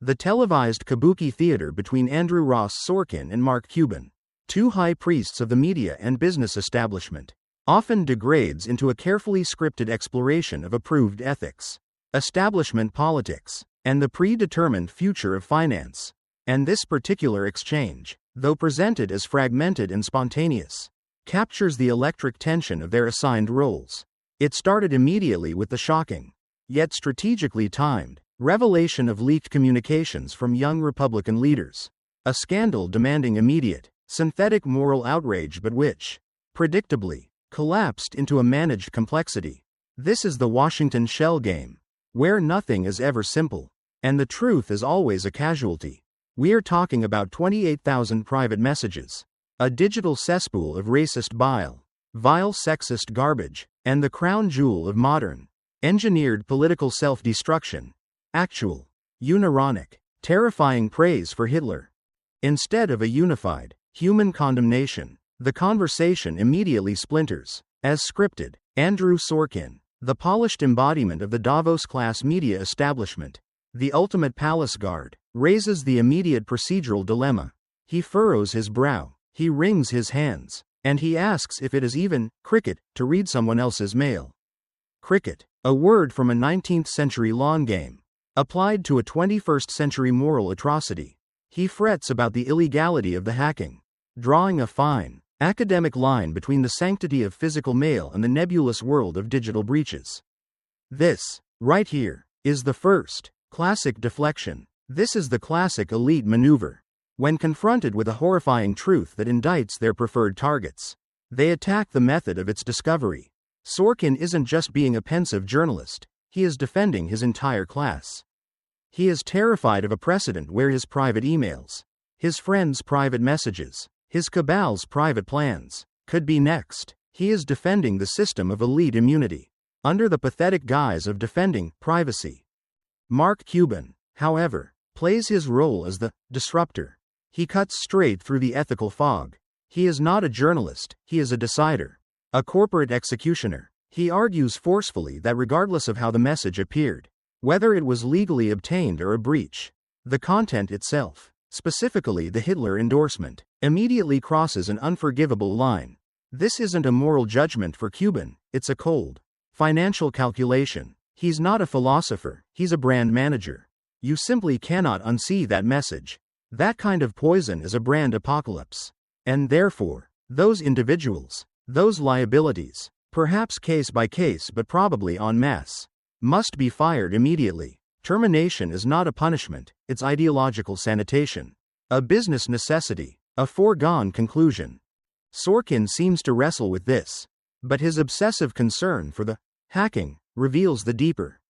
The televised kabuki theater between Andrew Sorkin and Mark Cuban, two high priests of the media and business establishment, often degrades into a carefully scripted exploration of approved ethics, establishment politics, and the predetermined future of finance. And this particular exchange, though presented as fragmented and spontaneous, captures the electric tension of their assigned roles. It started immediately with the shocking, yet strategically timed, revelation of leaked communications from young Republican leaders. A scandal demanding immediate, synthetic moral outrage but which, predictably, collapsed into a managed complexity. This is the Washington shell game, where nothing is ever simple, and the truth is always a casualty. We're talking about 28,000 private messages, a digital cesspool of racist bile, vile sexist garbage, and the crown jewel of modern, engineered political self-destruction. Actual, unironic, terrifying praise for Hitler. Instead of a unified, human condemnation, the conversation immediately splinters. As scripted, Andrew Sorkin, the polished embodiment of the Davos-class media establishment, the ultimate palace guard, raises the immediate procedural dilemma. He furrows his brow, he wrings his hands, and he asks if it is even cricket to read someone else's mail. Cricket, a word from a 19th century lawn game, applied to a 21st century moral atrocity. He frets about the illegality of the hacking, drawing a fine, academic line between the sanctity of physical mail and the nebulous world of digital breaches. This, right here, is the first, classic deflection. This is the classic elite maneuver. When confronted with a horrifying truth that indicts their preferred targets, they attack the method of its discovery. Sorkin isn't just being a pensive journalist, he is defending his entire class. He is terrified of a precedent where his private emails, his friends' private messages, his cabal's private plans, could be next. He is defending the system of elite immunity, under the pathetic guise of defending privacy. Mark Cuban, however, plays his role as the disruptor. He cuts straight through the ethical fog. He is not a journalist, he is a decider, a corporate executioner. He argues forcefully that regardless of how the message appeared, whether it was legally obtained or a breach, the content itself, specifically the Hitler endorsement, immediately crosses an unforgivable line. This isn't a moral judgment for Cuban, it's a cold, financial calculation. He's not a philosopher, he's a brand manager. You simply cannot unsee that message. That kind of poison is a brand apocalypse. And therefore, those individuals, those liabilities, perhaps case by case but probably en masse, must be fired immediately. Termination is not a punishment, it's ideological sanitation. A business necessity, a foregone conclusion. Sorkin seems to wrestle with this, but his obsessive concern for the hacking reveals the deeper,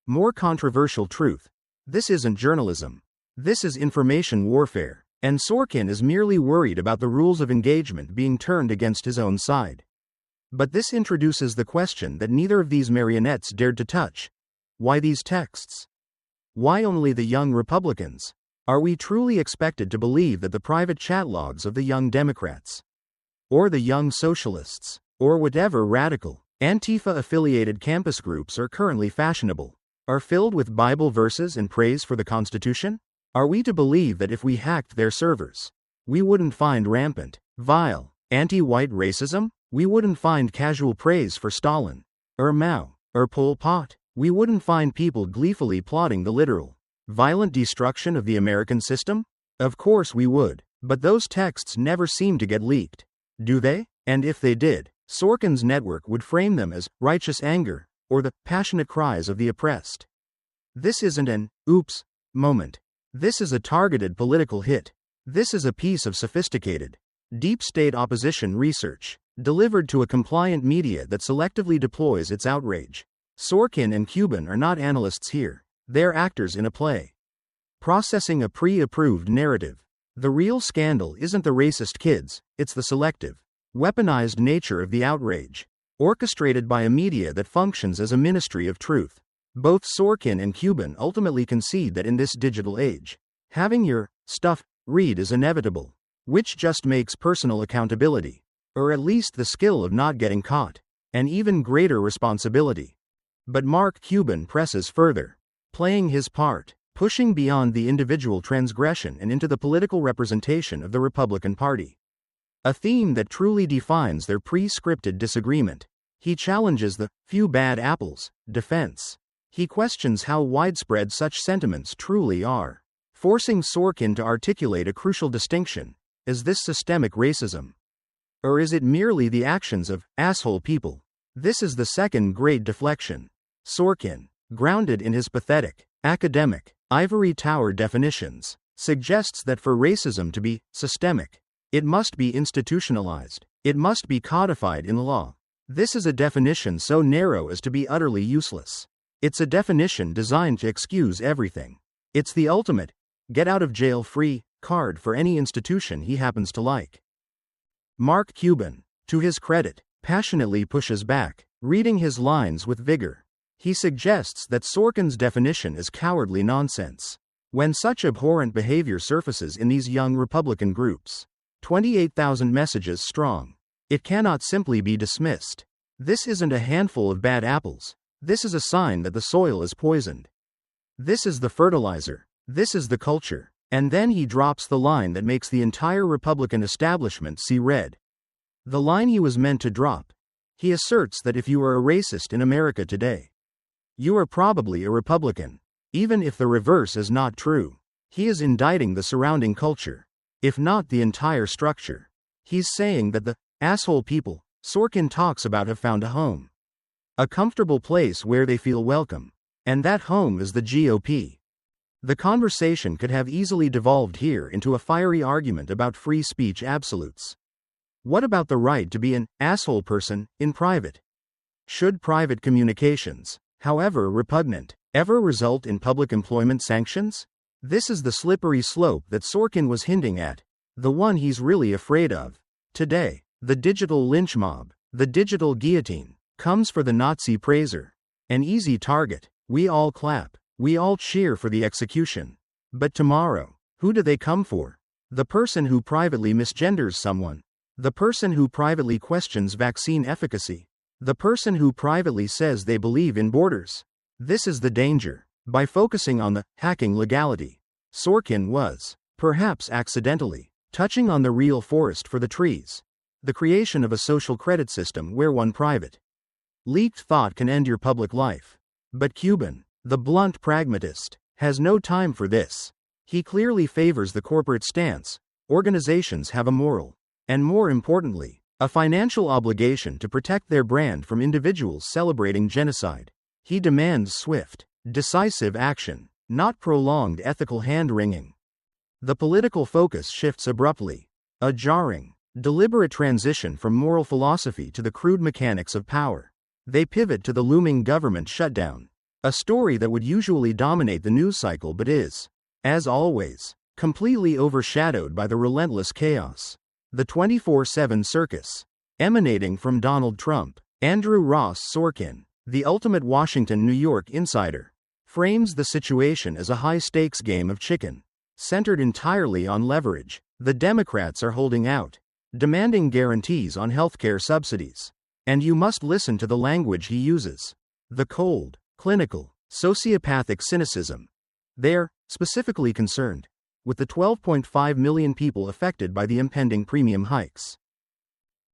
more controversial truth. This isn't journalism. This is information warfare, and Sorkin is merely worried about the rules of engagement being turned against his own side. But this introduces the question that neither of these marionettes dared to touch. Why these texts? Why only the young Republicans? Are we truly expected to believe that the private chat logs of the young Democrats, or the young socialists, or whatever radical, Antifa-affiliated campus groups are currently fashionable, are filled with Bible verses and praise for the Constitution? Are we to believe that if we hacked their servers, we wouldn't find rampant, vile, anti-white racism? We wouldn't find casual praise for Stalin, or Mao, or Pol Pot? We wouldn't find people gleefully plotting the literal, violent destruction of the American system? Of course we would, but those texts never seem to get leaked. Do they? And if they did, Sorkin's network would frame them as righteous anger, or the passionate cries of the oppressed. This isn't an oops moment. This is a targeted political hit. This is a piece of sophisticated, deep state opposition research, delivered to a compliant media that selectively deploys its outrage. Sorkin and Cuban are not analysts here, they're actors in a play, processing a pre-approved narrative. The real scandal isn't the racist kids, it's the selective, weaponized nature of the outrage, orchestrated by a media that functions as a ministry of truth. Both Sorkin and Cuban ultimately concede that in this digital age, having your stuff read is inevitable, which just makes personal accountability, or at least the skill of not getting caught, an even greater responsibility. But Mark Cuban presses further, playing his part, pushing beyond the individual transgression and into the political representation of the Republican Party. A theme that truly defines their pre-scripted disagreement. He challenges the few bad apples defense. He questions how widespread such sentiments truly are, forcing Sorkin to articulate a crucial distinction. Is this systemic racism? Or is it merely the actions of asshole people? This is the second-grade deflection. Sorkin, grounded in his pathetic, academic, ivory tower definitions, suggests that for racism to be systemic, it must be institutionalized. It must be codified in law. This is a definition so narrow as to be utterly useless. It's a definition designed to excuse everything. It's the ultimate get-out-of-jail-free card for any institution he happens to like. Mark Cuban, to his credit, passionately pushes back, reading his lines with vigor. He suggests that Sorkin's definition is cowardly nonsense. When such abhorrent behavior surfaces in these young Republican groups, 28,000 messages strong, it cannot simply be dismissed. This isn't a handful of bad apples. This is a sign that the soil is poisoned. This is the fertilizer. This is the culture. And then he drops the line that makes the entire Republican establishment see red. The line he was meant to drop. He asserts that if you are a racist in America today, you are probably a Republican, even if the reverse is not true. He is indicting the surrounding culture, if not the entire structure. He's saying that the asshole people Sorkin talks about have found a home. A comfortable place where they feel welcome. And that home is the GOP. The conversation could have easily devolved here into a fiery argument about free speech absolutes. What about the right to be an asshole person in private? Should private communications, however repugnant, ever result in public employment sanctions? This is the slippery slope that Sorkin was hinting at, the one he's really afraid of. Today, the digital lynch mob, the digital guillotine, comes for the Nazi praiser. An easy target. We all clap. We all cheer for the execution. But tomorrow, who do they come for? The person who privately misgenders someone. The person who privately questions vaccine efficacy. The person who privately says they believe in borders. This is the danger. By focusing on the hacking legality, Sorkin was, perhaps accidentally, touching on the real forest for the trees. The creation of a social credit system where one private leaked thought can end your public life. But Cuban, the blunt pragmatist, has no time for this. He clearly favors the corporate stance. Organizations have a moral, and more importantly, a financial obligation to protect their brand from individuals celebrating genocide. He demands swift, decisive action, not prolonged ethical hand-wringing. The political focus shifts abruptly. A jarring, deliberate transition from moral philosophy to the crude mechanics of power. They pivot to the looming government shutdown. A story that would usually dominate the news cycle but is, as always, completely overshadowed by the relentless chaos. The 24/7 circus. Emanating from Donald Trump, Andrew Sorkin, the ultimate Washington, New York insider, frames the situation as a high-stakes game of chicken, centered entirely on leverage. The Democrats are holding out, demanding guarantees on healthcare subsidies. And you must listen to the language he uses. The cold, clinical, sociopathic cynicism. They're specifically concerned with the 12.5 million people affected by the impending premium hikes.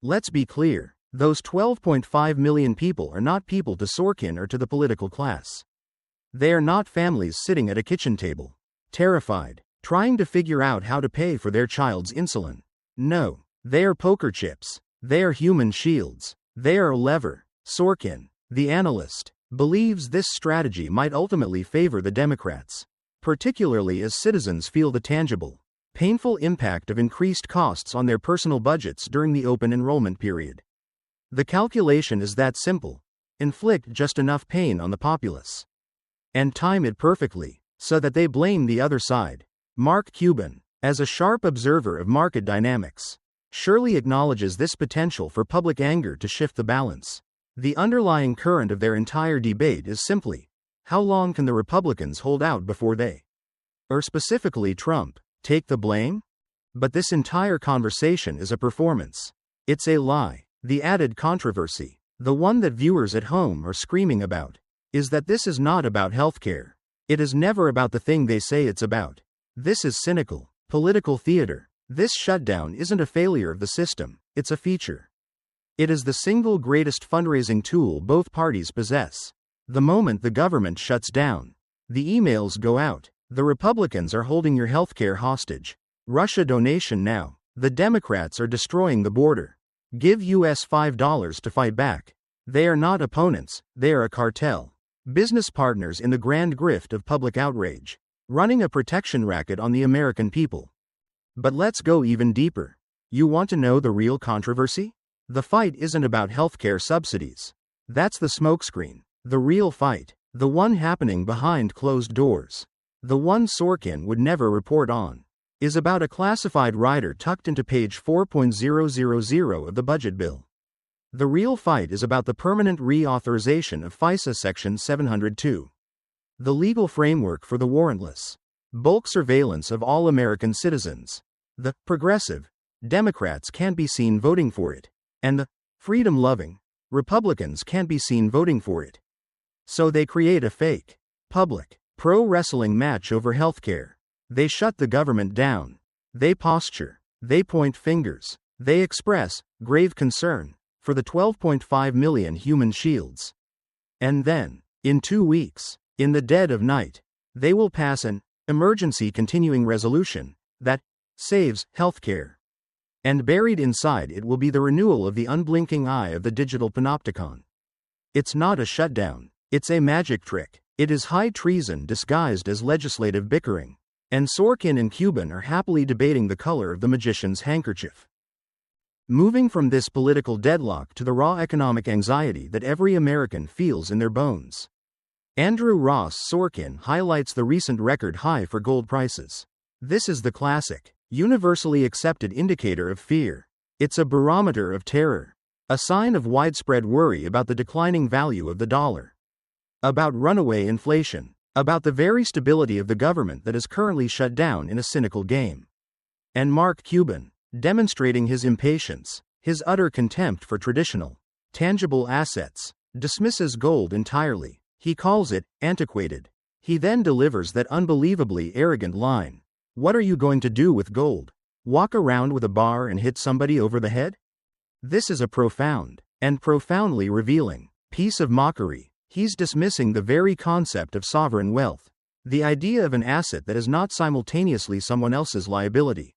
Let's be clear, those 12.5 million people are not people to Sorkin or to the political class. They are not families sitting at a kitchen table, terrified, trying to figure out how to pay for their child's insulin. No, they are poker chips. They are human shields. They are a lever. Sorkin, the analyst, believes this strategy might ultimately favor the Democrats, particularly as citizens feel the tangible, painful impact of increased costs on their personal budgets during the open enrollment period. The calculation is that simple. Inflict just enough pain on the populace, and time it perfectly, so that they blame the other side. Mark Cuban, as a sharp observer of market dynamics, surely acknowledges this potential for public anger to shift the balance. The underlying current of their entire debate is simply, how long can the Republicans hold out before they, or specifically Trump, take the blame? But this entire conversation is a performance. It's a lie. The added controversy, the one that viewers at home are screaming about, is that this is not about healthcare. It is never about the thing they say it's about. This is cynical, political theater. This shutdown isn't a failure of the system, it's a feature. It is the single greatest fundraising tool both parties possess. The moment the government shuts down, the emails go out. The Republicans are holding your healthcare hostage. Russia donation now. The Democrats are destroying the border. Give US $5 to fight back. They are not opponents, they are a cartel. Business partners in the grand grift of public outrage, running a protection racket on the American people. But let's go even deeper. You want to know the real controversy? The fight isn't about healthcare subsidies. That's the smokescreen. The real fight, the one happening behind closed doors, the one Sorkin would never report on, is about a classified rider tucked into page 4.000 of the budget bill. The real fight is about the permanent reauthorization of FISA Section 702, the legal framework for the warrantless bulk surveillance of all American citizens. The progressive Democrats can't be seen voting for it, and the freedom-loving Republicans can't be seen voting for it. So they create a fake, public, pro-wrestling match over healthcare. They shut the government down. They posture. They point fingers. They express grave concern for the 12.5 million human shields. And then, in 2 weeks, in the dead of night, they will pass an emergency continuing resolution that saves healthcare. And buried inside it will be the renewal of the unblinking eye of the digital panopticon. It's not a shutdown. It's a magic trick. It is high treason disguised as legislative bickering. And Sorkin and Cuban are happily debating the color of the magician's handkerchief. Moving from this political deadlock to the raw economic anxiety that every American feels in their bones. Andrew Sorkin highlights the recent record high for gold prices. This is the classic, universally accepted indicator of fear. It's a barometer of terror, a sign of widespread worry about the declining value of the dollar, about runaway inflation, about the very stability of the government that is currently shut down in a cynical game. And Mark Cuban, demonstrating his impatience, his utter contempt for traditional, tangible assets, dismisses gold entirely. He calls it antiquated. He then delivers that unbelievably arrogant line. What are you going to do with gold? Walk around with a bar and hit somebody over the head? This is a profound, and profoundly revealing, piece of mockery. He's dismissing the very concept of sovereign wealth, the idea of an asset that is not simultaneously someone else's liability.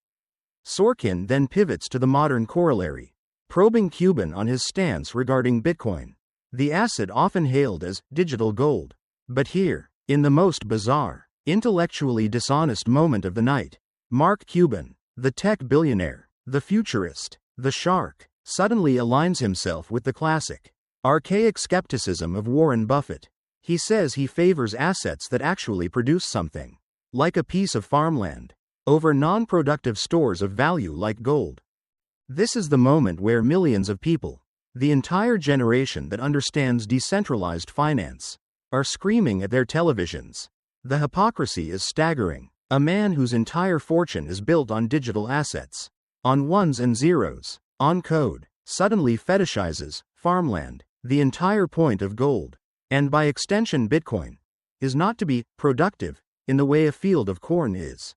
Sorkin then pivots to the modern corollary, probing Cuban on his stance regarding Bitcoin, the asset often hailed as digital gold. But here, in the most bizarre, intellectually dishonest moment of the night, Mark Cuban, the tech billionaire, the futurist, the shark, suddenly aligns himself with the classic, archaic skepticism of Warren Buffett. He says he favors assets that actually produce something, like a piece of farmland, over non-productive stores of value like gold. This is the moment where millions of people, the entire generation that understands decentralized finance, are screaming at their televisions. The hypocrisy is staggering. A man whose entire fortune is built on digital assets, on ones and zeros, on code, suddenly fetishizes farmland, the entire point of gold, and by extension Bitcoin, is not to be productive in the way a field of corn is.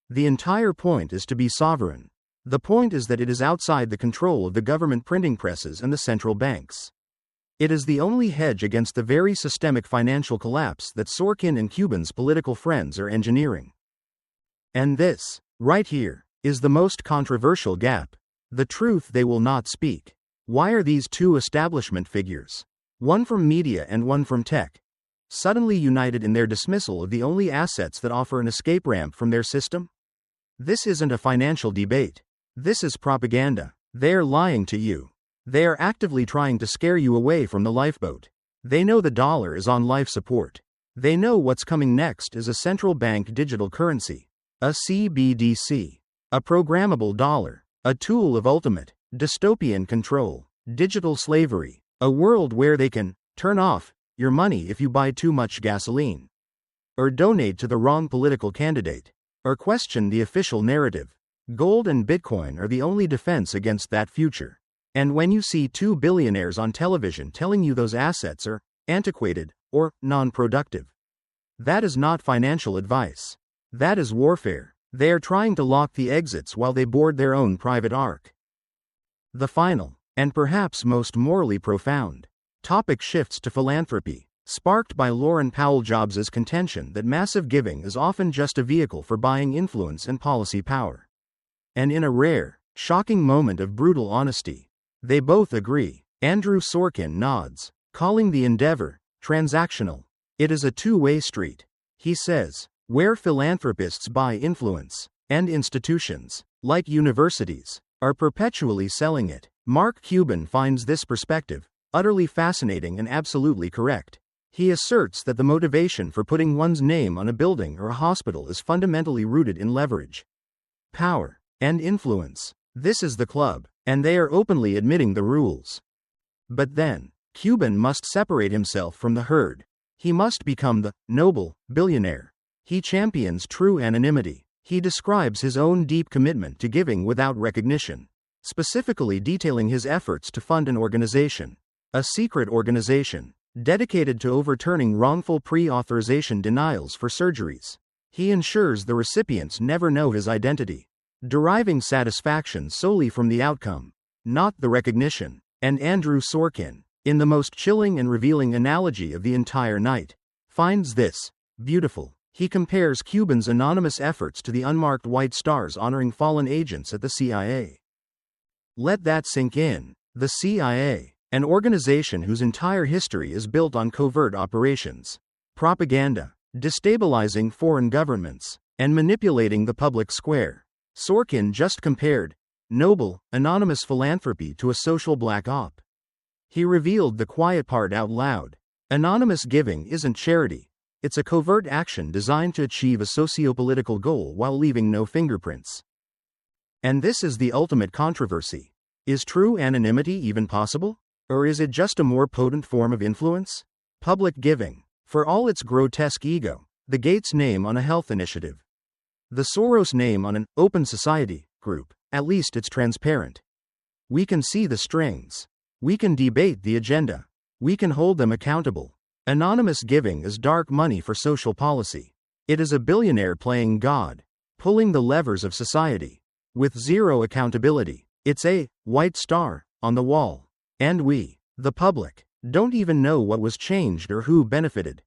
The entire point is to be sovereign. The point is that it is outside the control of the government printing presses and the central banks. It is the only hedge against the very systemic financial collapse that Sorkin and Cuban's political friends are engineering. And this, right here, is the most controversial gap. The truth they will not speak. Why are these two establishment figures, one from media and one from tech, suddenly united in their dismissal of the only assets that offer an escape ramp from their system? This isn't a financial debate. This is propaganda. They're lying to you. They are actively trying to scare you away from the lifeboat. They know the dollar is on life support. They know what's coming next is a central bank digital currency, a CBDC, a programmable dollar, a tool of ultimate, dystopian control, digital slavery, a world where they can turn off your money if you buy too much gasoline, or donate to the wrong political candidate, or question the official narrative. Gold and Bitcoin are the only defense against that future. And when you see two billionaires on television telling you those assets are antiquated or non-productive, That is not financial advice. That is warfare. They are trying to lock the exits while they board their own private ark. The final, and perhaps most morally profound, topic shifts to philanthropy, sparked by Lauren Powell Jobs' contention that massive giving is often just a vehicle for buying influence and policy power. And in a rare, shocking moment of brutal honesty, they both agree. Andrew Sorkin nods, calling the endeavor transactional. It is a two-way street, he says, where philanthropists buy influence, and institutions, like universities, are perpetually selling it. Mark Cuban finds this perspective utterly fascinating and absolutely correct. He asserts that the motivation for putting one's name on a building or a hospital is fundamentally rooted in leverage, power, and influence. This is the club, and they are openly admitting the rules. But then, Cuban must separate himself from the herd. He must become the noble billionaire. He champions true anonymity. He describes his own deep commitment to giving without recognition, specifically detailing his efforts to fund an organization, a secret organization, dedicated to overturning wrongful pre-authorization denials for surgeries. He ensures the recipients never know his identity, deriving satisfaction solely from the outcome, not the recognition. And Andrew Sorkin, in the most chilling and revealing analogy of the entire night, finds this beautiful. He compares Cuban's anonymous efforts to the unmarked white stars honoring fallen agents at the CIA. Let that sink in. The CIA, an organization whose entire history is built on covert operations, propaganda, destabilizing foreign governments, and manipulating the public square. Sorkin just compared noble, anonymous philanthropy to a social black op. He revealed the quiet part out loud. Anonymous giving isn't charity. It's a covert action designed to achieve a socio-political goal while leaving no fingerprints. And this is the ultimate controversy. Is true anonymity even possible? Or is it just a more potent form of influence? Public giving, for all its grotesque ego, the Gates name on a health initiative, the Soros name on an open society group, at least it's transparent. We can see the strings. We can debate the agenda. We can hold them accountable. Anonymous giving is dark money for social policy. It is a billionaire playing God, pulling the levers of society, with zero accountability. It's a white star on the wall. And we, the public, don't even know what was changed or who benefited.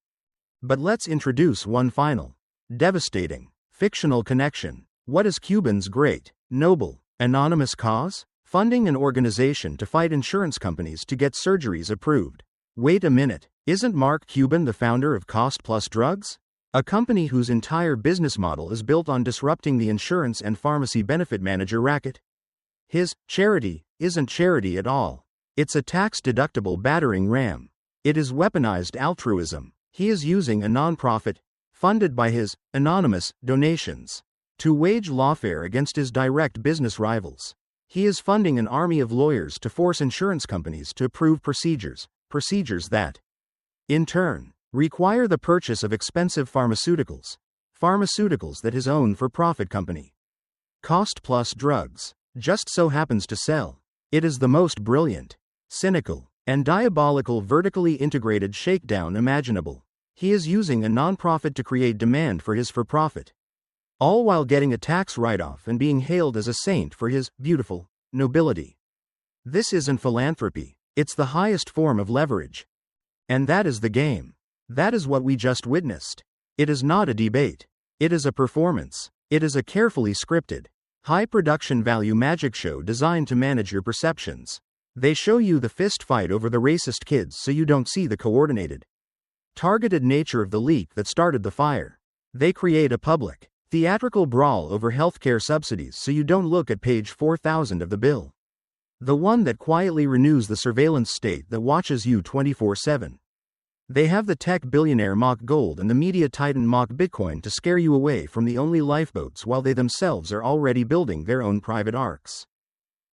But let's introduce one final, devastating, fictional connection. What is Cuban's great, noble, anonymous cause? Funding an organization to fight insurance companies to get surgeries approved. Wait a minute, isn't Mark Cuban the founder of Cost Plus Drugs? A company whose entire business model is built on disrupting the insurance and pharmacy benefit manager racket? His charity isn't charity at all. It's a tax-deductible battering ram. It is weaponized altruism. He is using a nonprofit, funded by his anonymous donations, to wage lawfare against his direct business rivals. He is funding an army of lawyers to force insurance companies to approve procedures that, in turn, require the purchase of expensive pharmaceuticals that his own for-profit company, Cost Plus Drugs, just so happens to sell. It is the most brilliant, cynical, and diabolical vertically integrated shakedown imaginable. He is using a nonprofit to create demand for his for-profit, all while getting a tax write-off and being hailed as a saint for his beautiful nobility. This isn't philanthropy. It's the highest form of leverage. And that is the game. That is what we just witnessed. It is not a debate. It is a performance. It is a carefully scripted, high production value magic show designed to manage your perceptions. They show you the fist fight over the racist kids so you don't see the coordinated, targeted nature of the leak that started the fire. They create a public, theatrical brawl over healthcare subsidies so you don't look at page 4000 of the bill. The one that quietly renews the surveillance state that watches you 24/7. They have the tech billionaire mock gold and the media titan mock Bitcoin to scare you away from the only lifeboats while they themselves are already building their own private arks.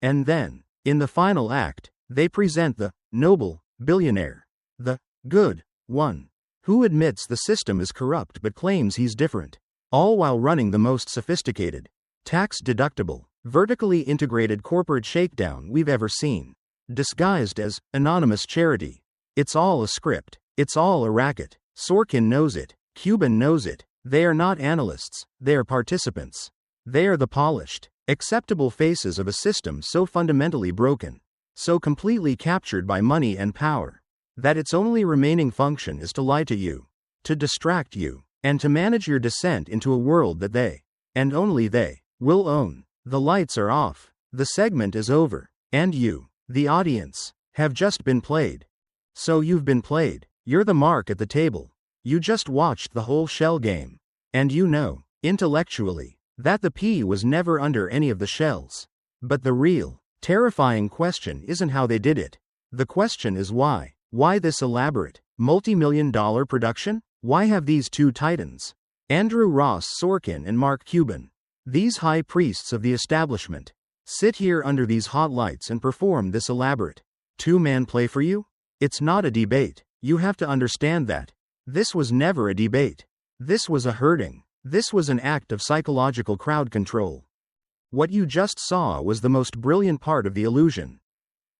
And then, in the final act, they present the noble billionaire, the good one, who admits the system is corrupt but claims he's different, all while running the most sophisticated, tax-deductible, vertically integrated corporate shakedown we've ever seen, disguised as anonymous charity. It's all a script. It's all a racket. Sorkin knows it. Cuban knows it. They are not analysts, they are participants. They are the polished, acceptable faces of a system so fundamentally broken, so completely captured by money and power, that its only remaining function is to lie to you, to distract you, and to manage your descent into a world that they, and only they, will own. The lights are off, the segment is over, and you, the audience, have just been played. So you've been played. You're the mark at the table. You just watched the whole shell game. And you know, intellectually, that the pea was never under any of the shells. But the real, terrifying question isn't how they did it. The question is why. Why this elaborate, multi-million-dollar production? Why have these two titans, Andrew Sorkin and Mark Cuban, these high priests of the establishment, sit here under these hot lights and perform this elaborate two-man play for you? It's not a debate. You have to understand that. This was never a debate. This was a herding. This was an act of psychological crowd control. What you just saw was the most brilliant part of the illusion.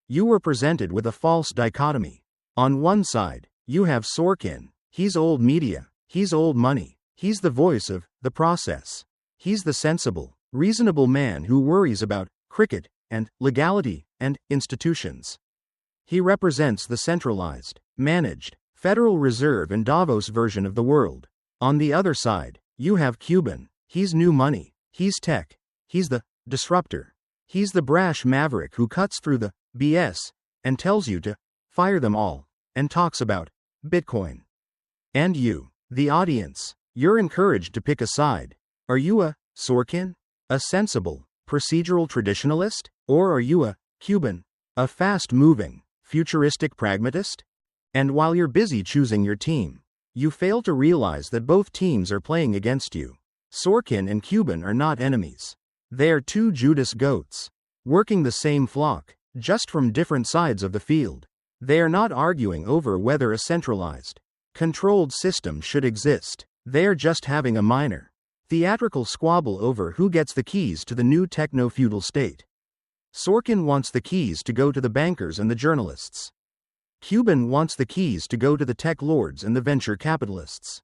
You were presented with a false dichotomy. On one side, you have Sorkin. He's old media. He's old money. He's the voice of the process. He's the sensible, reasonable man who worries about cricket and legality and institutions. He represents the centralized, managed, Federal Reserve and Davos version of the world. On the other side, you have Cuban. He's new money. He's tech. He's the disruptor. He's the brash maverick who cuts through the BS and tells you to fire them all and talks about Bitcoin. And you, the audience, you're encouraged to pick a side. Are you a Sorkin, a sensible, procedural traditionalist, or are you a Cuban, a fast-moving, futuristic pragmatist? And while you're busy choosing your team, you fail to realize that both teams are playing against you. Sorkin and Cuban are not enemies. They are two Judas goats, working the same flock, just from different sides of the field. They are not arguing over whether a centralized, controlled system should exist. They are just having a minor, theatrical squabble over who gets the keys to the new techno-feudal state. Sorkin wants the keys to go to the bankers and the journalists. Cuban wants the keys to go to the tech lords and the venture capitalists.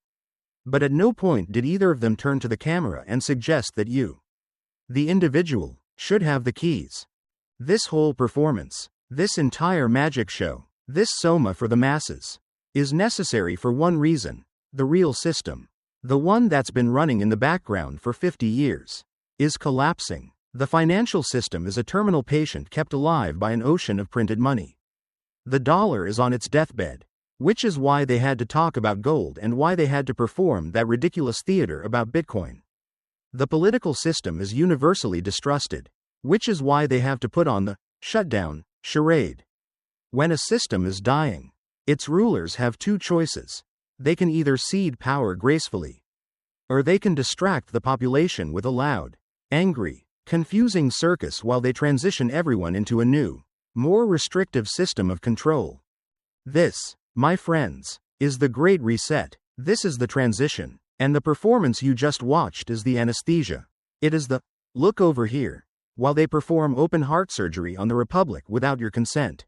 But at no point did either of them turn to the camera and suggest that you, the individual, should have the keys. This whole performance, this entire magic show, this soma for the masses, is necessary for one reason: the real system, the one that's been running in the background for 50 years, is collapsing. The financial system is a terminal patient kept alive by an ocean of printed money. The dollar is on its deathbed, which is why they had to talk about gold and why they had to perform that ridiculous theater about Bitcoin. The political system is universally distrusted, which is why they have to put on the shutdown charade. When a system is dying, its rulers have two choices. They can either cede power gracefully, or they can distract the population with a loud, angry, confusing circus while they transition everyone into a new, more restrictive system of control. This, my friends, is the Great Reset. This is the transition, and the performance you just watched is the anesthesia. It is the look over here, while they perform open heart surgery on the Republic without your consent.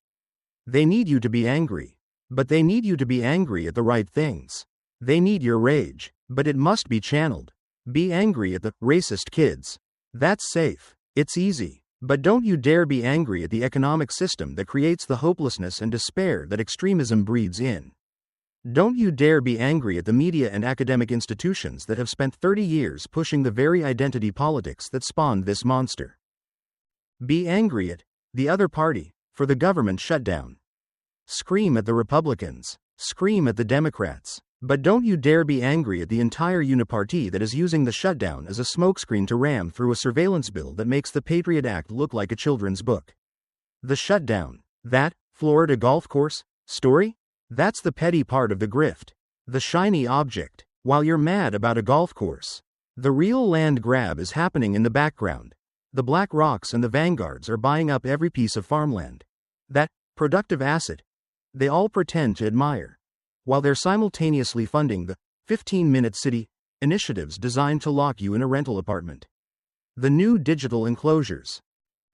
They need you to be angry, but they need you to be angry at the right things. They need your rage, but it must be channeled. Be angry at the racist kids. That's safe. It's easy. But don't you dare be angry at the economic system that creates the hopelessness and despair that extremism breeds in. Don't you dare be angry at the media and academic institutions that have spent 30 years pushing the very identity politics that spawned this monster. Be angry at the other party for the government shutdown. Scream at the Republicans. Scream at the Democrats. But don't you dare be angry at the entire uniparty that is using the shutdown as a smokescreen to ram through a surveillance bill that makes the Patriot Act look like a children's book. The shutdown, that Florida golf course story? That's the petty part of the grift. The shiny object. While you're mad about a golf course, the real land grab is happening in the background. The Black Rocks and the Vanguards are buying up every piece of farmland. That productive asset they all pretend to admire, while they're simultaneously funding the 15-minute city initiatives designed to lock you in a rental apartment. The new digital enclosures.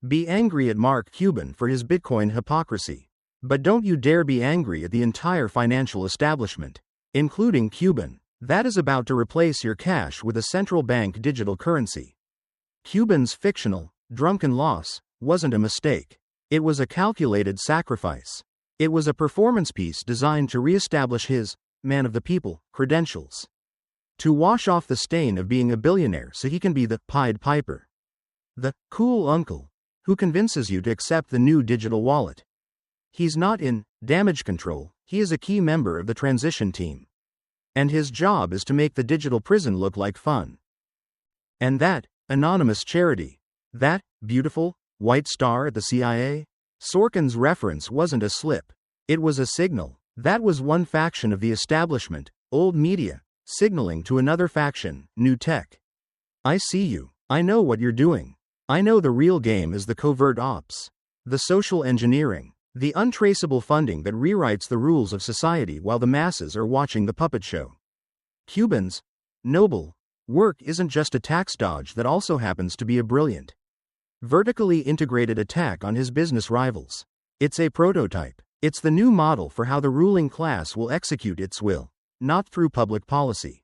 Be angry at Mark Cuban for his Bitcoin hypocrisy. But don't you dare be angry at the entire financial establishment, including Cuban. that is about to replace your cash with a central bank digital currency. Cuban's fictional, drunken loss wasn't a mistake. It was a calculated sacrifice. It was a performance piece designed to reestablish his man of the people credentials. To wash off the stain of being a billionaire so he can be the Pied Piper. The cool uncle who convinces you to accept the new digital wallet. He's not in damage control, he is a key member of the transition team. And his job is to make the digital prison look like fun. And that anonymous charity, that beautiful white star at the CIA? Sorkin's reference wasn't a slip. It was a signal. That was one faction of the establishment, old media, signaling to another faction, new tech. I see you. I know what you're doing. I know the real game is the covert ops, the social engineering, the untraceable funding that rewrites the rules of society while the masses are watching the puppet show. Cuban's noble work isn't just a tax dodge that also happens to be a brilliant, vertically integrated attack on his business rivals. It's a prototype. It's the new model for how the ruling class will execute its will, not through public policy,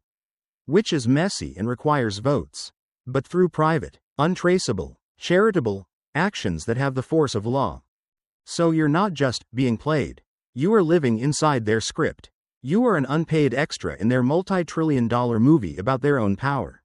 which is messy and requires votes, but through private, untraceable, charitable actions that have the force of law. So you're not just being played. You are living inside their script. You are an unpaid extra in their multi-trillion-dollar movie about their own power.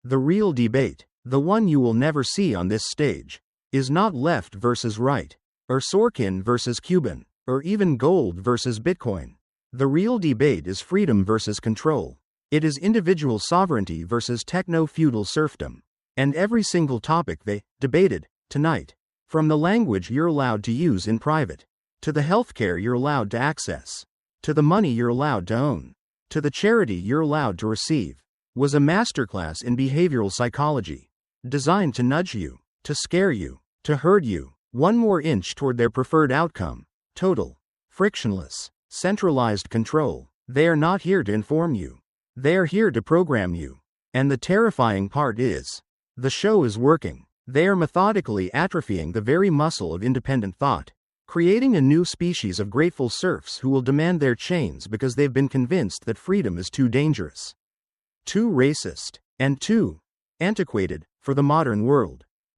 The real debate, the one you will never see on this stage, is not left versus right, or Sorkin versus Cuban, or even gold versus Bitcoin. The real debate is freedom versus control. It is individual sovereignty versus techno-feudal serfdom. And every single topic they debated tonight, from the language you're allowed to use in private, to the healthcare you're allowed to access, to the money you're allowed to own, to the charity you're allowed to receive, was a masterclass in behavioral psychology, designed to nudge you, to scare you, to herd you, one more inch toward their preferred outcome, total, frictionless, centralized control. They are not here to inform you. They are here to program you. And the terrifying part is, the show is working. They are methodically atrophying the very muscle of independent thought, creating a new species of grateful serfs who will demand their chains because they've been convinced that freedom is too dangerous, too racist, and too antiquated for the modern world.